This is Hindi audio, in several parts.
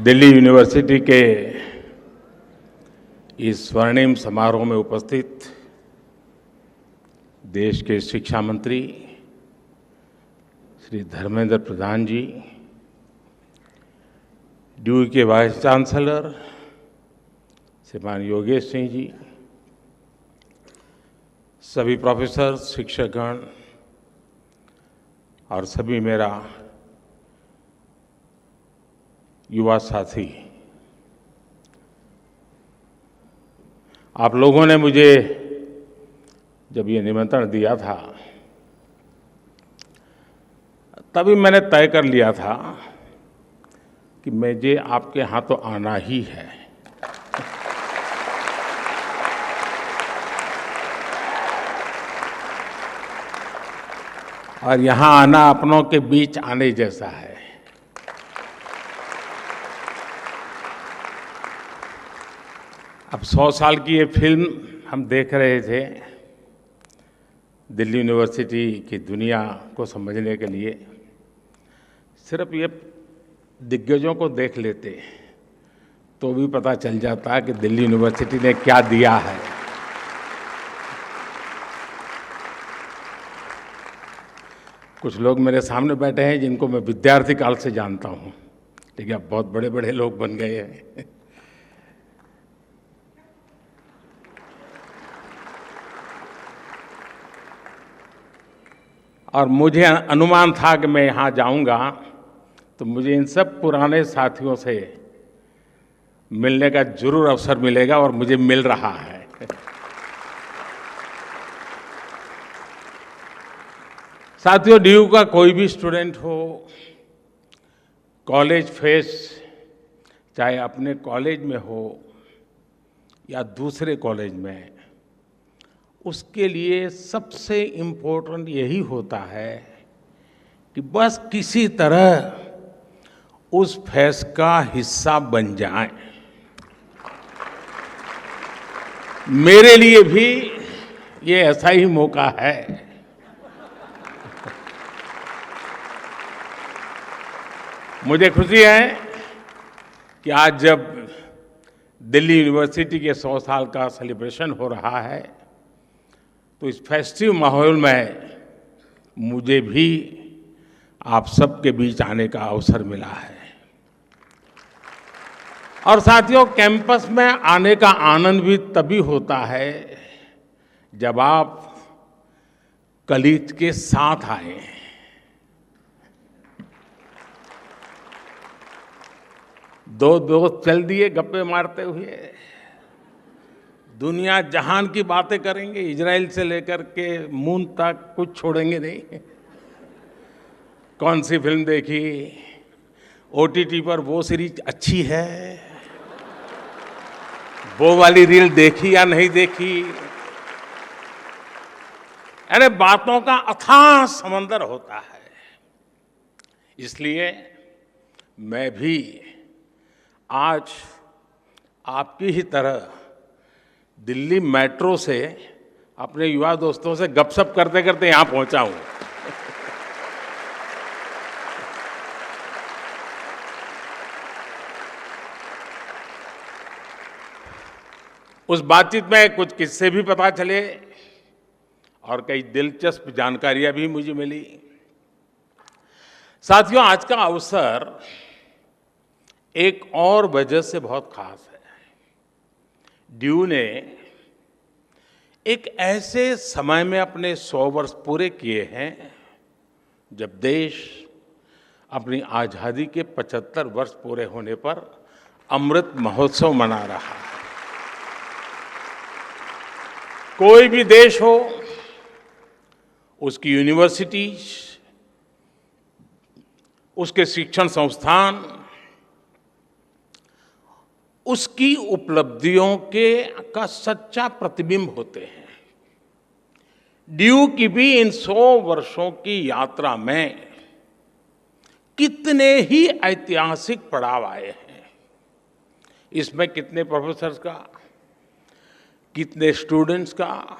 दिल्ली यूनिवर्सिटी के इस स्वर्णिम समारोह में उपस्थित देश के शिक्षा मंत्री श्री धर्मेंद्र प्रधान जी, ड्यू के वाइस चांसलर श्रीमान योगेश सिंह जी, सभी प्रोफेसर, शिक्षकगण और सभी मेरा युवा साथी, आप लोगों ने मुझे जब ये निमंत्रण दिया था तभी मैंने तय कर लिया था कि मुझे आपके यहाँ तो आना ही है। और यहाँ आना अपनों के बीच आने जैसा है। अब 100 साल की ये फिल्म हम देख रहे थे दिल्ली यूनिवर्सिटी की दुनिया को समझने के लिए। सिर्फ ये दिग्गजों को देख लेते तो भी पता चल जाता कि दिल्ली यूनिवर्सिटी ने क्या दिया है। कुछ लोग मेरे सामने बैठे हैं जिनको मैं विद्यार्थी काल से जानता हूं, लेकिन अब बहुत बड़े बड़े लोग बन गए हैं। और मुझे अनुमान था कि मैं यहाँ जाऊँगा तो मुझे इन सब पुराने साथियों से मिलने का जरूर अवसर मिलेगा, और मुझे मिल रहा है। साथियों, ड्यू का कोई भी स्टूडेंट हो, कॉलेज फेस्ट चाहे अपने कॉलेज में हो या दूसरे कॉलेज में, उसके लिए सबसे इम्पोर्टेंट यही होता है कि बस किसी तरह उस फेस्ट का हिस्सा बन जाएं। मेरे लिए भी ये ऐसा ही मौका है। मुझे खुशी है कि आज जब दिल्ली यूनिवर्सिटी के 100 साल का सेलिब्रेशन हो रहा है तो इस फेस्टिव माहौल में मुझे भी आप सबके बीच आने का अवसर मिला है। और साथियों, कैंपस में आने का आनंद भी तभी होता है जब आप कलीग के साथ आए। दो दोस्त चल दिए गप्पे मारते हुए, दुनिया जहान की बातें करेंगे, इजराइल से लेकर के मून तक कुछ छोड़ेंगे नहीं। कौन सी फिल्म देखी, ओटीटी पर वो सीरीज अच्छी है, वो वाली रील देखी या नहीं देखी, यानी बातों का अथाह समंदर होता है। इसलिए मैं भी आज आपकी ही तरह दिल्ली मेट्रो से अपने युवा दोस्तों से गपशप करते करते यहां पहुंचा हूं। उस बातचीत में कुछ किस्से भी पता चले और कई दिलचस्प जानकारियां भी मुझे मिली। साथियों, आज का अवसर एक और वजह से बहुत खास है। ड्यू ने एक ऐसे समय में अपने 100 वर्ष पूरे किए हैं जब देश अपनी आजादी के 75 वर्ष पूरे होने पर अमृत महोत्सव मना रहा है। कोई भी देश हो, उसकी यूनिवर्सिटीज, उसके शिक्षण संस्थान उसकी उपलब्धियों का सच्चा प्रतिबिंब होते हैं। ड्यू की भी इन 100 वर्षों की यात्रा में कितने ही ऐतिहासिक पड़ाव आए हैं। इसमें कितने प्रोफेसर्स का, कितने स्टूडेंट्स का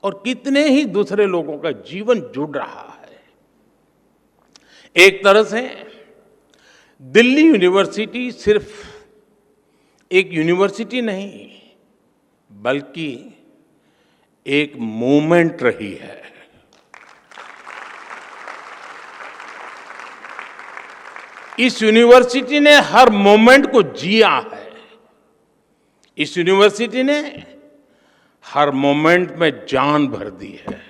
और कितने ही दूसरे लोगों का जीवन जुड़ रहा है। एक तरह से दिल्ली यूनिवर्सिटी सिर्फ एक यूनिवर्सिटी नहीं, बल्कि एक मूवमेंट रही है। इस यूनिवर्सिटी ने हर मोमेंट को जिया है। इस यूनिवर्सिटी ने हर मोमेंट में जान भर दी है।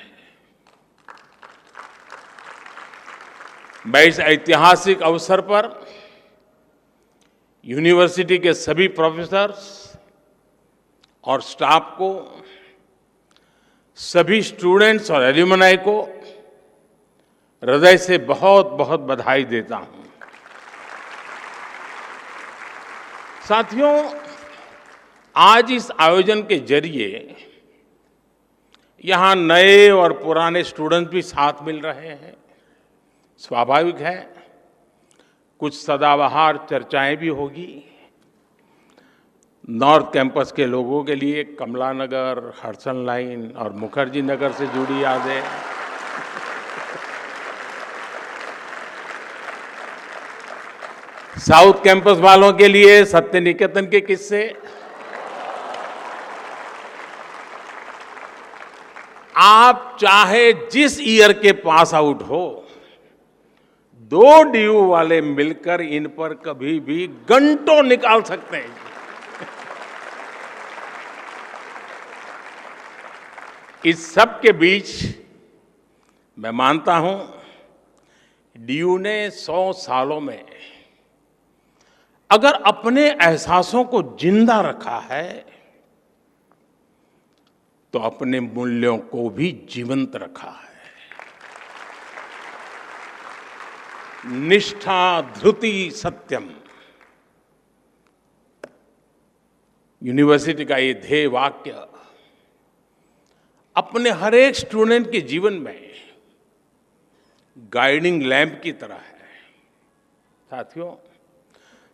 मैं इस ऐतिहासिक अवसर पर यूनिवर्सिटी के सभी प्रोफेसर्स और स्टाफ को, सभी स्टूडेंट्स और एल्यूमनाई को हृदय से बहुत बहुत बधाई देता हूं। साथियों, आज इस आयोजन के जरिए यहां नए और पुराने स्टूडेंट्स भी साथ मिल रहे हैं। स्वाभाविक है, कुछ सदाबहार चर्चाएं भी होगी। नॉर्थ कैंपस के लोगों के लिए कमला नगर, हडसन लाइन और मुखर्जी नगर से जुड़ी यादें, साउथ कैंपस वालों के लिए सत्य निकेतन के किस्से, आप चाहे जिस ईयर के पास आउट हो, 2 डीयू वाले मिलकर इन पर कभी भी घंटों निकाल सकते हैं। इस सब के बीच मैं मानता हूं, डीयू ने 100 सालों में अगर अपने एहसासों को जिंदा रखा है, तो अपने मूल्यों को भी जीवंत रखा है। निष्ठा धृति सत्यम, यूनिवर्सिटी का ये ध्येय वाक्य अपने हर एक स्टूडेंट के जीवन में गाइडिंग लैंप की तरह है। साथियों,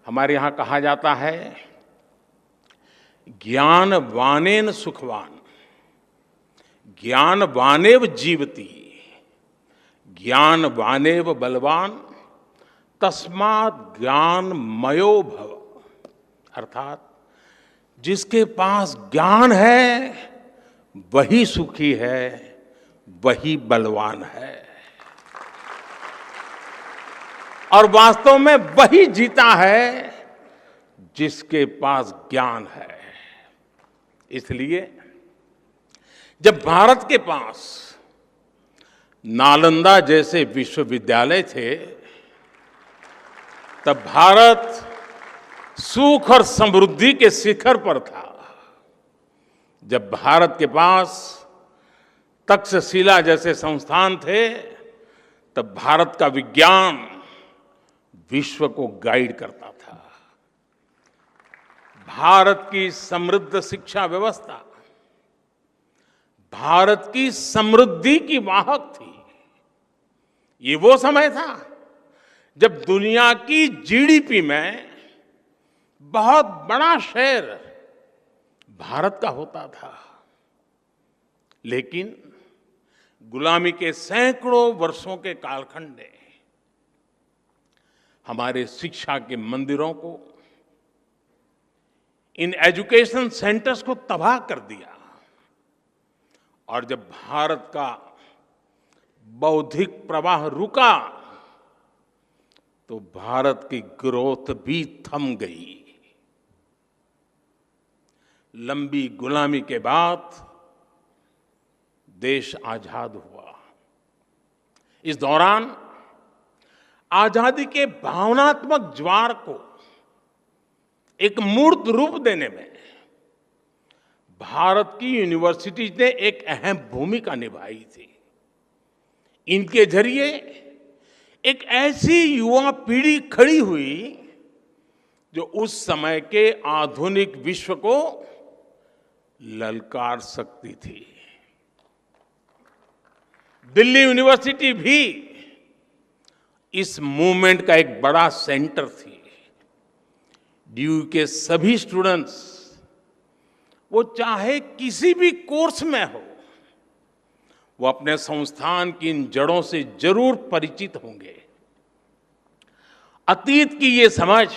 हमारे यहां कहा जाता है, ज्ञानवानेन सुखवान, ज्ञानवानेव जीवति, ज्ञानवानेव बलवान, तस्मात् ज्ञानमयो भव। अर्थात जिसके पास ज्ञान है वही सुखी है, वही बलवान है, और वास्तव में वही जीता है जिसके पास ज्ञान है। इसलिए जब भारत के पास नालंदा जैसे विश्वविद्यालय थे, तब भारत सुख और समृद्धि के शिखर पर था। जब भारत के पास तक्षशिला जैसे संस्थान थे, तब भारत का विज्ञान विश्व को गाइड करता था। भारत की समृद्ध शिक्षा व्यवस्था भारत की समृद्धि की वाहक थी। ये वो समय था जब दुनिया की जीडीपी में बहुत बड़ा शेयर भारत का होता था। लेकिन गुलामी के सैकड़ों वर्षों के कालखंड ने हमारे शिक्षा के मंदिरों को, इन एजुकेशन सेंटर्स को तबाह कर दिया। और जब भारत का बौद्धिक प्रवाह रुका, तो भारत की ग्रोथ भी थम गई। लंबी गुलामी के बाद देश आजाद हुआ। इस दौरान आजादी के भावनात्मक ज्वार को एक मूर्त रूप देने में भारत की यूनिवर्सिटीज ने एक अहम भूमिका निभाई थी। इनके जरिए एक ऐसी युवा पीढ़ी खड़ी हुई जो उस समय के आधुनिक विश्व को ललकार सकती थी। दिल्ली यूनिवर्सिटी भी इस मूवमेंट का एक बड़ा सेंटर थी। डीयू के सभी स्टूडेंट्स, वो चाहे किसी भी कोर्स में हो, वो अपने संस्थान की इन जड़ों से जरूर परिचित होंगे। अतीत की ये समझ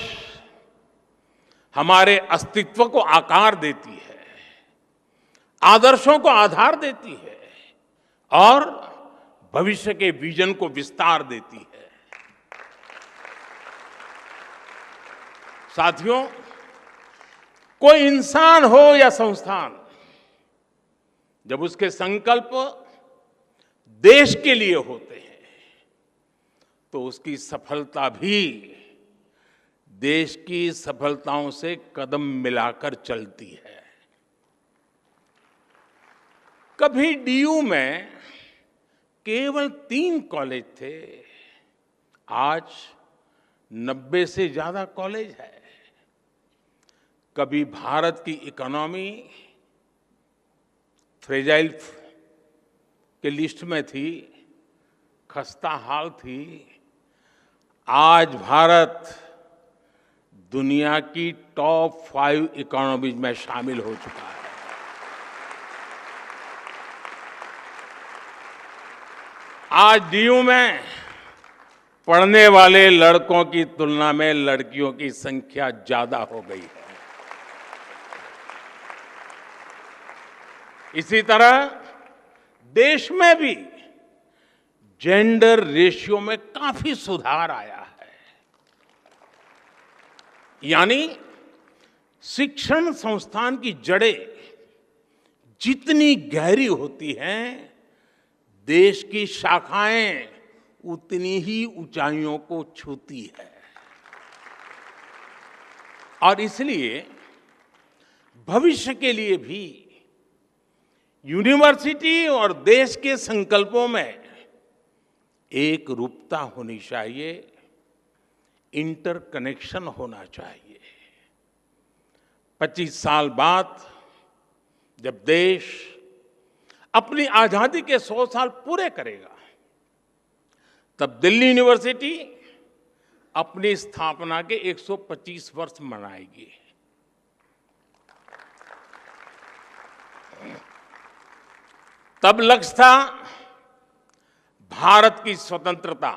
हमारे अस्तित्व को आकार देती है, आदर्शों को आधार देती है और भविष्य के विजन को विस्तार देती है। साथियों, कोई इंसान हो या संस्थान, जब उसके संकल्प देश के लिए होते हैं तो उसकी सफलता भी देश की सफलताओं से कदम मिलाकर चलती है। कभी डीयू में केवल 3 कॉलेज थे, आज 90 से ज्यादा कॉलेज है। कभी भारत की इकोनॉमी फ्रेजाइल के लिस्ट में थी, खस्ता हाल थी। आज भारत दुनिया की टॉप 5 इकोनॉमीज में शामिल हो चुका है। आज डीयू में पढ़ने वाले लड़कों की तुलना में लड़कियों की संख्या ज्यादा हो गई है। इसी तरह देश में भी जेंडर रेशियो में काफी सुधार आया है। यानी शिक्षण संस्थान की जड़ें जितनी गहरी होती हैं, देश की शाखाएं उतनी ही ऊंचाइयों को छूती है। और इसलिए भविष्य के लिए भी यूनिवर्सिटी और देश के संकल्पों में एक रूपता होनी चाहिए, इंटरकनेक्शन होना चाहिए। 25 साल बाद जब देश अपनी आजादी के 100 साल पूरे करेगा, तब दिल्ली यूनिवर्सिटी अपनी स्थापना के 125 वर्ष मनाएगी। तब लक्ष्य था भारत की स्वतंत्रता।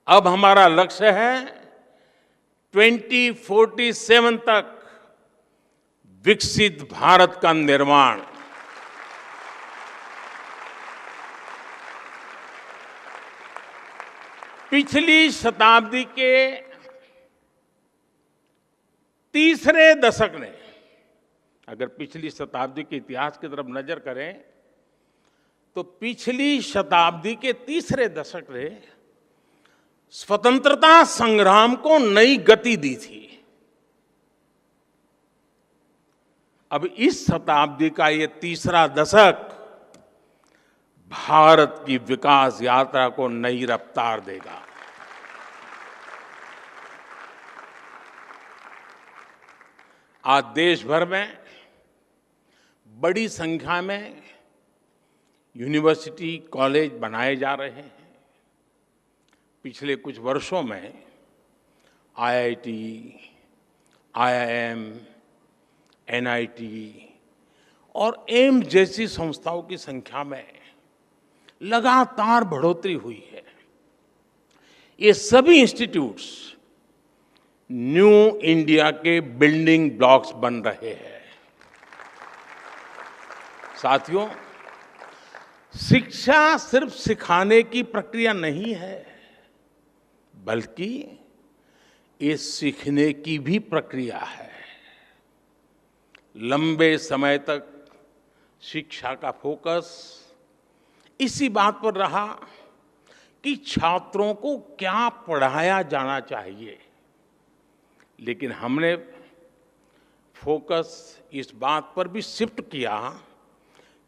अब हमारा लक्ष्य है 2047 तक विकसित भारत का निर्माण। पिछली शताब्दी के तीसरे दशक ने, अगर पिछली शताब्दी के इतिहास की तरफ नजर करें तो पिछली शताब्दी के तीसरे दशक ने स्वतंत्रता संग्राम को नई गति दी थी। अब इस शताब्दी का ये तीसरा दशक भारत की विकास यात्रा को नई रफ्तार देगा। आज देश भर में बड़ी संख्या में यूनिवर्सिटी, कॉलेज बनाए जा रहे हैं। पिछले कुछ वर्षों में आईआईटी, आईआईएम, एनआईटी और एम्स जैसी संस्थाओं की संख्या में लगातार बढ़ोतरी हुई है। ये सभी इंस्टीट्यूट्स न्यू इंडिया के बिल्डिंग ब्लॉक्स बन रहे हैं। साथियों, शिक्षा सिर्फ सिखाने की प्रक्रिया नहीं है, बल्कि ये सीखने की भी प्रक्रिया है। लंबे समय तक शिक्षा का फोकस इसी बात पर रहा कि छात्रों को क्या पढ़ाया जाना चाहिए, लेकिन हमने फोकस इस बात पर भी शिफ्ट किया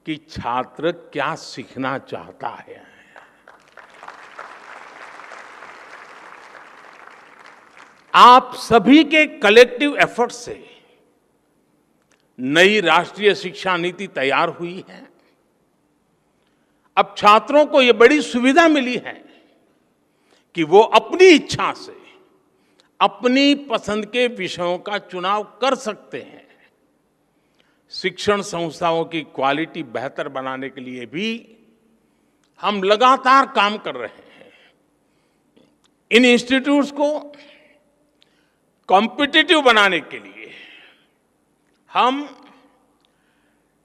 कि छात्र क्या सीखना चाहता है। आप सभी के कलेक्टिव एफर्ट से नई राष्ट्रीय शिक्षा नीति तैयार हुई है। अब छात्रों को यह बड़ी सुविधा मिली है कि वो अपनी इच्छा से अपनी पसंद के विषयों का चुनाव कर सकते हैं। शिक्षण संस्थाओं की क्वालिटी बेहतर बनाने के लिए भी हम लगातार काम कर रहे हैं। इन इंस्टीट्यूट्स को कॉम्पिटिटिव बनाने के लिए हम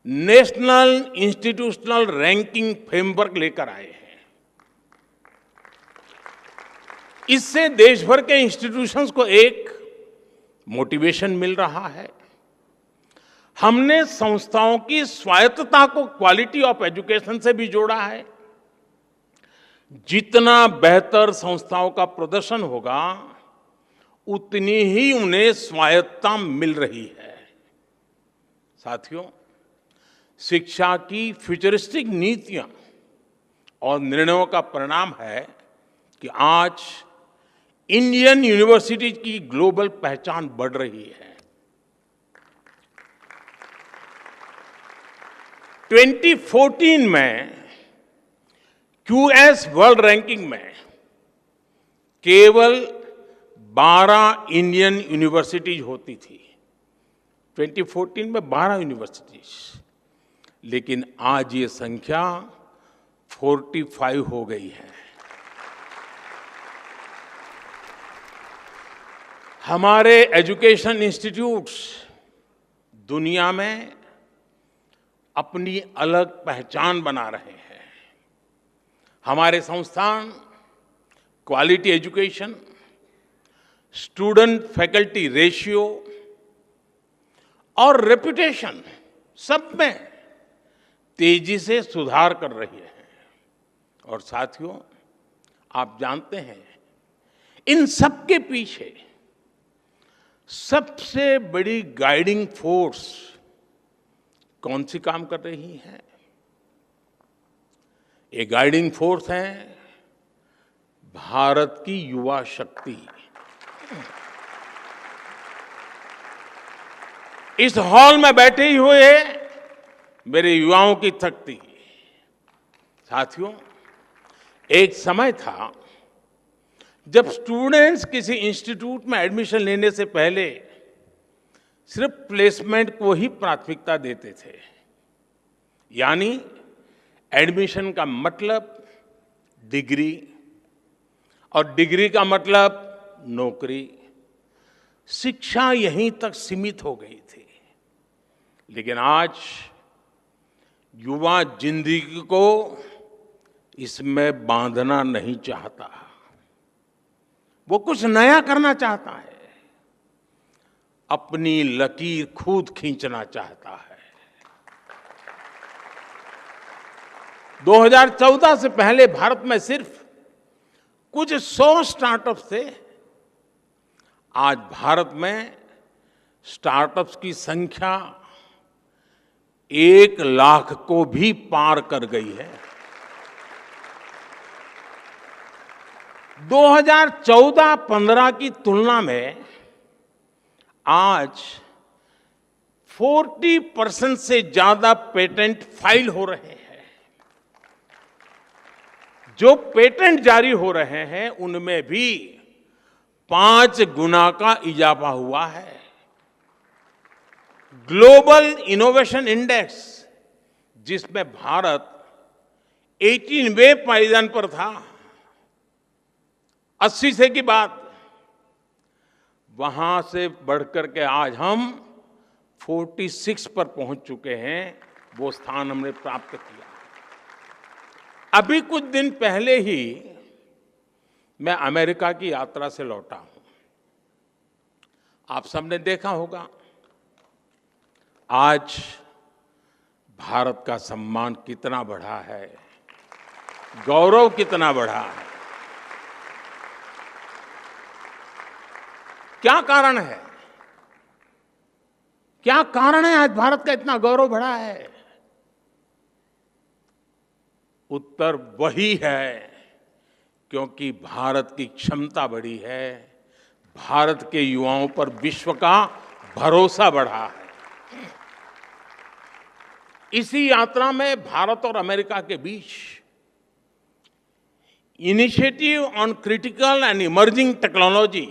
नेशनल इंस्टीट्यूशनल रैंकिंग फ्रेमवर्क लेकर आए हैं। इससे देश भर के इंस्टीट्यूशंस को एक मोटिवेशन मिल रहा है। हमने संस्थाओं की स्वायत्तता को क्वालिटी ऑफ एजुकेशन से भी जोड़ा है। जितना बेहतर संस्थाओं का प्रदर्शन होगा, उतनी ही उन्हें स्वायत्तता मिल रही है। साथियों, शिक्षा की फ्यूचरिस्टिक नीतियां और निर्णयों का परिणाम है कि आज इंडियन यूनिवर्सिटीज की ग्लोबल पहचान बढ़ रही है। 2014 में क्यूएस वर्ल्ड रैंकिंग में केवल 12 इंडियन यूनिवर्सिटीज होती थी। 2014 में 12 यूनिवर्सिटीज, लेकिन आज ये संख्या 45 हो गई है। हमारे एजुकेशन इंस्टीट्यूट्स दुनिया में अपनी अलग पहचान बना रहे हैं। हमारे संस्थान quality education, student faculty ratio और रेपुटेशन सब में तेजी से सुधार कर रही है। और साथियों, आप जानते हैं, इन सब के पीछे सबसे बड़ी गाइडिंग फोर्स कौन सी काम कर रही है? ये गाइडिंग फोर्स है भारत की युवा शक्ति। इस हॉल में बैठे ही हुए मेरे युवाओं की शक्ति। साथियों, एक समय था जब स्टूडेंट्स किसी इंस्टीट्यूट में एडमिशन लेने से पहले सिर्फ प्लेसमेंट को ही प्राथमिकता देते थे। यानी एडमिशन का मतलब डिग्री और डिग्री का मतलब नौकरी। शिक्षा यहीं तक सीमित हो गई थी। लेकिन आज युवा जिंदगी को इसमें बांधना नहीं चाहता। वो कुछ नया करना चाहता है, अपनी लकीर खुद खींचना चाहता है। 2014 से पहले भारत में सिर्फ कुछ 100 स्टार्टअप्स थे। आज भारत में स्टार्टअप्स की संख्या 1 लाख को भी पार कर गई है। 2014-15 की तुलना में आज 40% से ज्यादा पेटेंट फाइल हो रहे हैं। जो पेटेंट जारी हो रहे हैं उनमें भी 5 गुना का इजाफा हुआ है। ग्लोबल इनोवेशन इंडेक्स, जिसमें भारत 18वें पायदान पर था 80 से की बात, वहां से बढ़कर के आज हम 46 पर पहुंच चुके हैं। वो स्थान हमने प्राप्त किया। अभी कुछ दिन पहले ही मैं अमेरिका की यात्रा से लौटा हूं। आप सबने देखा होगा आज भारत का सम्मान कितना बढ़ा है, गौरव कितना बढ़ा है। क्या कारण है? क्या कारण है आज भारत का इतना गौरव बढ़ा है? उत्तर वही है, क्योंकि भारत की क्षमता बढ़ी है, भारत के युवाओं पर विश्व का भरोसा बढ़ा है। इसी यात्रा में भारत और अमेरिका के बीच initiative on critical and emerging technology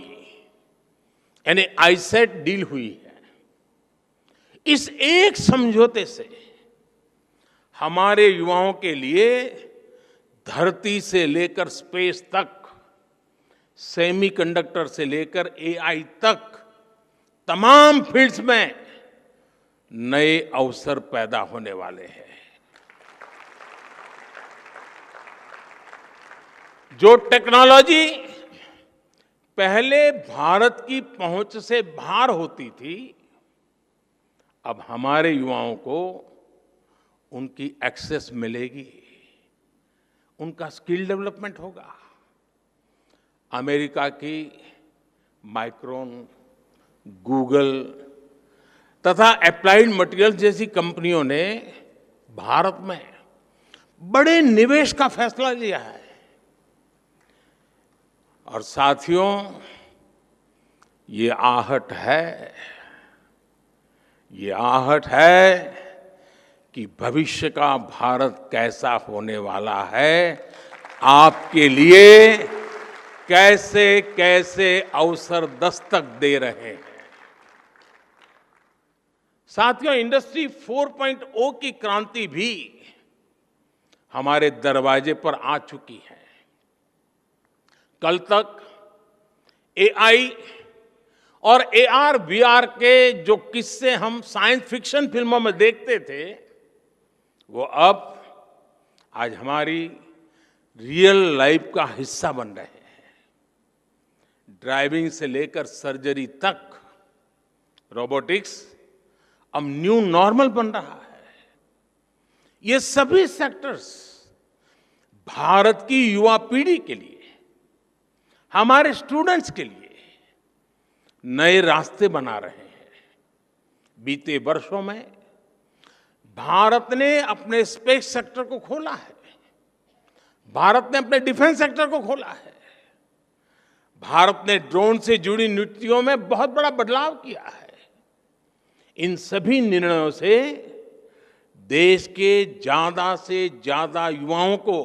यानी आईसेट डील हुई है। इस एक समझौते से हमारे युवाओं के लिए धरती से लेकर स्पेस तक सेमीकंडक्टर से लेकर एआई तक तमाम फील्ड्स में नए अवसर पैदा होने वाले हैं। जो टेक्नोलॉजी पहले भारत की पहुंच से बाहर होती थी, अब हमारे युवाओं को उनकी एक्सेस मिलेगी, उनका स्किल डेवलपमेंट होगा। अमेरिका की माइक्रोन, गूगल तथा एप्लाइड मटेरियल जैसी कंपनियों ने भारत में बड़े निवेश का फैसला लिया है। और साथियों, ये आहट है कि भविष्य का भारत कैसा होने वाला है, आपके लिए कैसे कैसे अवसर दस्तक दे रहे हैं। साथियों, इंडस्ट्री 4.0 की क्रांति भी हमारे दरवाजे पर आ चुकी है। कल तक एआई और एआर वीआर के जो किस्से हम साइंस फिक्शन फिल्मों में देखते थे, वो अब आज हमारी रियल लाइफ का हिस्सा बन रहे हैं। ड्राइविंग से लेकर सर्जरी तक रोबोटिक्स अब न्यू नॉर्मल बन रहा है। ये सभी सेक्टर्स भारत की युवा पीढ़ी के लिए, हमारे स्टूडेंट्स के लिए नए रास्ते बना रहे हैं। बीते वर्षों में भारत ने अपने स्पेस सेक्टर को खोला है, भारत ने अपने डिफेंस सेक्टर को खोला है, भारत ने ड्रोन से जुड़ी नीतियों में बहुत बड़ा बदलाव किया है। इन सभी निर्णयों से देश के ज्यादा से ज्यादा युवाओं को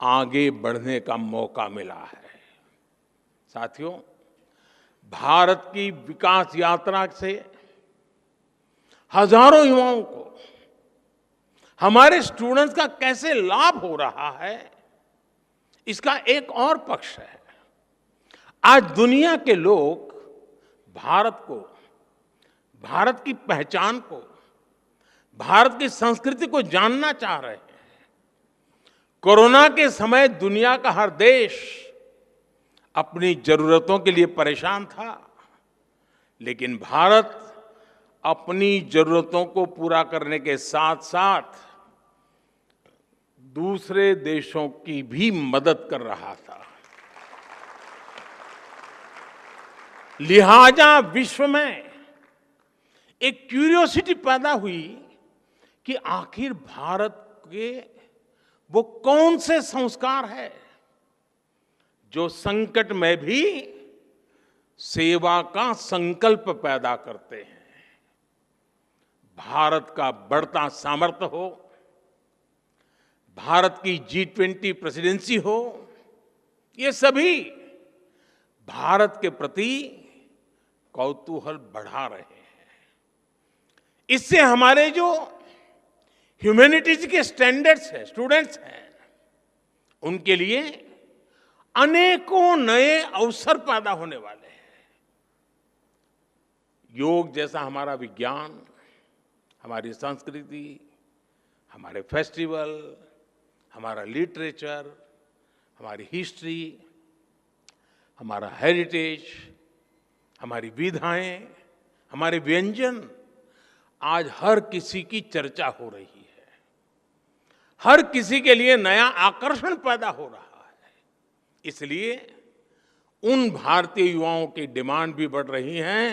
आगे बढ़ने का मौका मिला है। साथियों, भारत की विकास यात्रा से हजारों युवाओं को, हमारे स्टूडेंट्स का कैसे लाभ हो रहा है, इसका एक और पक्ष है। आज दुनिया के लोग भारत को, भारत की पहचान को, भारत की संस्कृति को जानना चाह रहे हैं। कोरोना के समय दुनिया का हर देश अपनी जरूरतों के लिए परेशान था, लेकिन भारत अपनी जरूरतों को पूरा करने के साथ साथ दूसरे देशों की भी मदद कर रहा था। लिहाजा विश्व में एक क्यूरियोसिटी पैदा हुई कि आखिर भारत के वो कौन से संस्कार है जो संकट में भी सेवा का संकल्प पैदा करते हैं। भारत का बढ़ता सामर्थ्य हो, भारत की G20 प्रेसिडेंसी हो, ये सभी भारत के प्रति कौतूहल बढ़ा रहे हैं। इससे हमारे जो ह्यूमैनिटीज के स्टैंडर्ड्स हैं, स्टूडेंट्स हैं, उनके लिए अनेकों नए अवसर पैदा होने वाले हैं। योग जैसा हमारा विज्ञान, हमारी संस्कृति, हमारे फेस्टिवल, हमारा लिटरेचर, हमारी हिस्ट्री, हमारा हेरिटेज, हमारी विधाएं, हमारे व्यंजन आज हर किसी की चर्चा हो रही है। हर किसी के लिए नया आकर्षण पैदा हो रहा है। इसलिए उन भारतीय युवाओं की डिमांड भी बढ़ रही है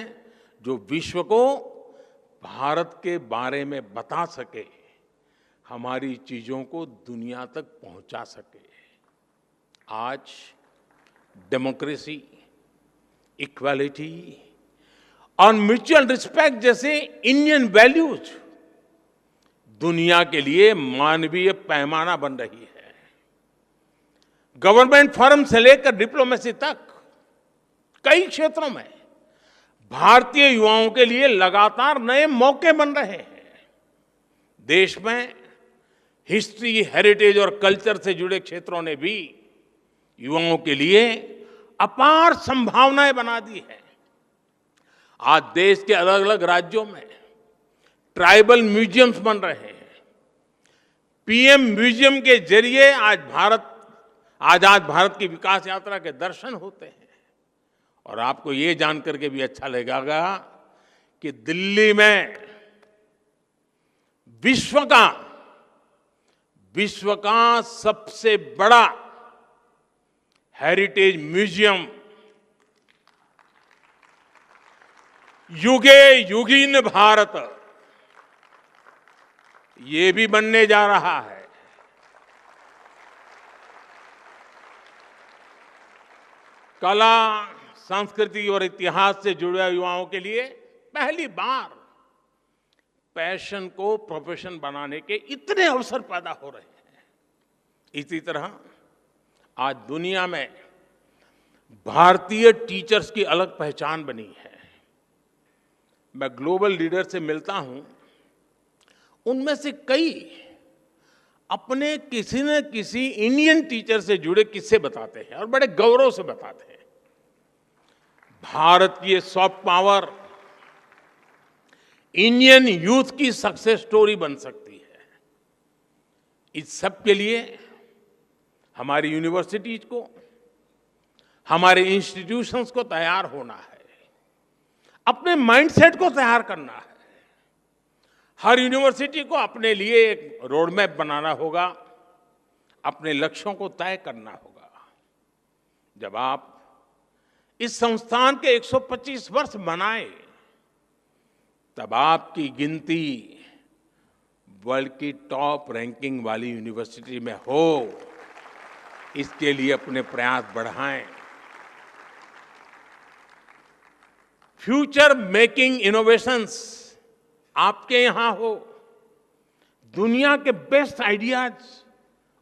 जो विश्व को भारत के बारे में बता सके, हमारी चीजों को दुनिया तक पहुंचा सके। आज डेमोक्रेसी, इक्वालिटी और म्यूचुअल रिस्पेक्ट जैसे इंडियन वैल्यूज दुनिया के लिए मानवीय पैमाना बन रही है। गवर्नमेंट फोरम से लेकर डिप्लोमेसी तक कई क्षेत्रों में भारतीय युवाओं के लिए लगातार नए मौके बन रहे हैं। देश में हिस्ट्री, हेरिटेज और कल्चर से जुड़े क्षेत्रों ने भी युवाओं के लिए अपार संभावनाएं बना दी है। आज देश के अलग अलग राज्यों में ट्राइबल म्यूजियम्स बन रहे हैं। पीएम म्यूजियम के जरिए आज आजाद भारत की विकास यात्रा के दर्शन होते हैं। और आपको ये जानकर के भी अच्छा लगेगा कि दिल्ली में विश्व का सबसे बड़ा हेरिटेज म्यूजियम युगे युगीन भारत ये भी बनने जा रहा है। कला, संस्कृति और इतिहास से जुड़े युवाओं के लिए पहली बार पैशन को प्रोफेशन बनाने के इतने अवसर पैदा हो रहे हैं। इसी तरह आज दुनिया में भारतीय टीचर्स की अलग पहचान बनी है। मैं ग्लोबल लीडर से मिलता हूं, उनमें से कई अपने किसी न किसी इंडियन टीचर से जुड़े किस्से बताते हैं और बड़े गौरव से बताते हैं। भारत की ये सॉफ्ट पावर इंडियन यूथ की सक्सेस स्टोरी बन सकती है। इस सब के लिए हमारी यूनिवर्सिटीज को, हमारे इंस्टीट्यूशंस को तैयार होना है, अपने माइंडसेट को तैयार करना है। हर यूनिवर्सिटी को अपने लिए एक रोड मैप बनाना होगा, अपने लक्ष्यों को तय करना होगा। जब आप इस संस्थान के 125 वर्ष मनाए, तब आपकी गिनती वर्ल्ड की टॉप रैंकिंग वाली यूनिवर्सिटी में हो, इसके लिए अपने प्रयास बढ़ाएं। फ्यूचर मेकिंग इनोवेशंस आपके यहां हो, दुनिया के बेस्ट आइडियाज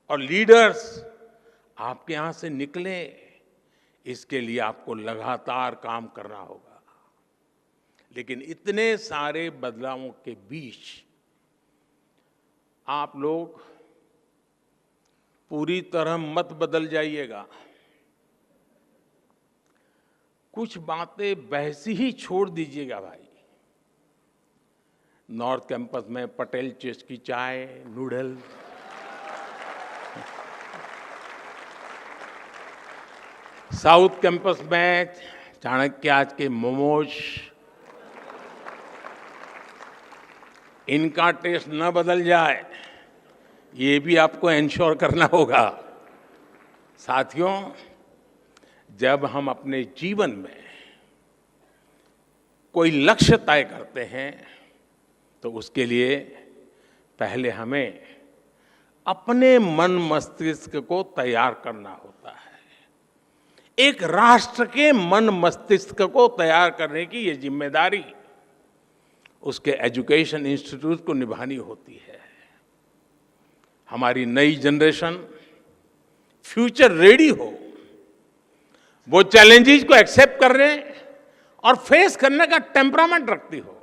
और लीडर्स आपके यहां से निकले, इसके लिए आपको लगातार काम करना होगा। लेकिन इतने सारे बदलावों के बीच आप लोग पूरी तरह मत बदल जाइएगा। कुछ बातें वैसी ही छोड़ दीजिएगा भाई। नॉर्थ कैंपस में पटेल चेस की चाय, नूडल, साउथ कैंपस में चाणक्य आज के मोमोज, इनका टेस्ट न बदल जाए, ये भी आपको इंश्योर करना होगा। साथियों, जब हम अपने जीवन में कोई लक्ष्य तय करते हैं तो उसके लिए पहले हमें अपने मन मस्तिष्क को तैयार करना होता है। एक राष्ट्र के मन मस्तिष्क को तैयार करने की ये जिम्मेदारी उसके एजुकेशन इंस्टीट्यूट को निभानी होती है। हमारी नई जनरेशन फ्यूचर रेडी हो, वो चैलेंजेस को एक्सेप्ट करने और फेस करने का टेम्परामेंट रखती हो।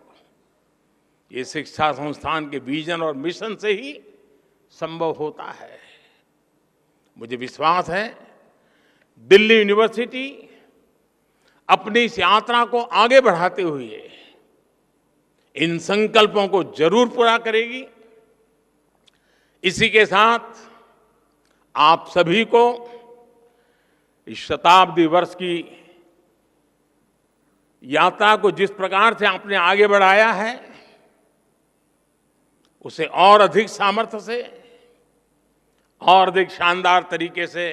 ये शिक्षा संस्थान के विजन और मिशन से ही संभव होता है। मुझे विश्वास है दिल्ली यूनिवर्सिटी अपनी इस यात्रा को आगे बढ़ाते हुए इन संकल्पों को जरूर पूरा करेगी। इसी के साथ आप सभी को इस शताब्दी वर्ष की यात्रा को जिस प्रकार से आपने आगे बढ़ाया है, उसे और अधिक सामर्थ्य से और अधिक शानदार तरीके से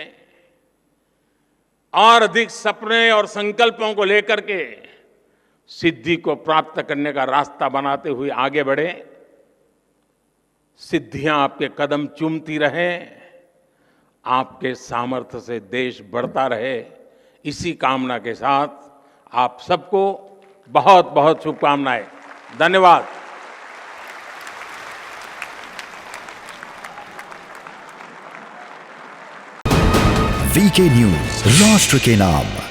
और अधिक सपने और संकल्पों को लेकर के सिद्धि को प्राप्त करने का रास्ता बनाते हुए आगे बढ़े। सिद्धियां आपके कदम चूमती रहें, आपके सामर्थ्य से देश बढ़ता रहे। इसी कामना के साथ आप सबको बहुत बहुत शुभकामनाएं। धन्यवाद। वीके न्यूज, राष्ट्र के नाम।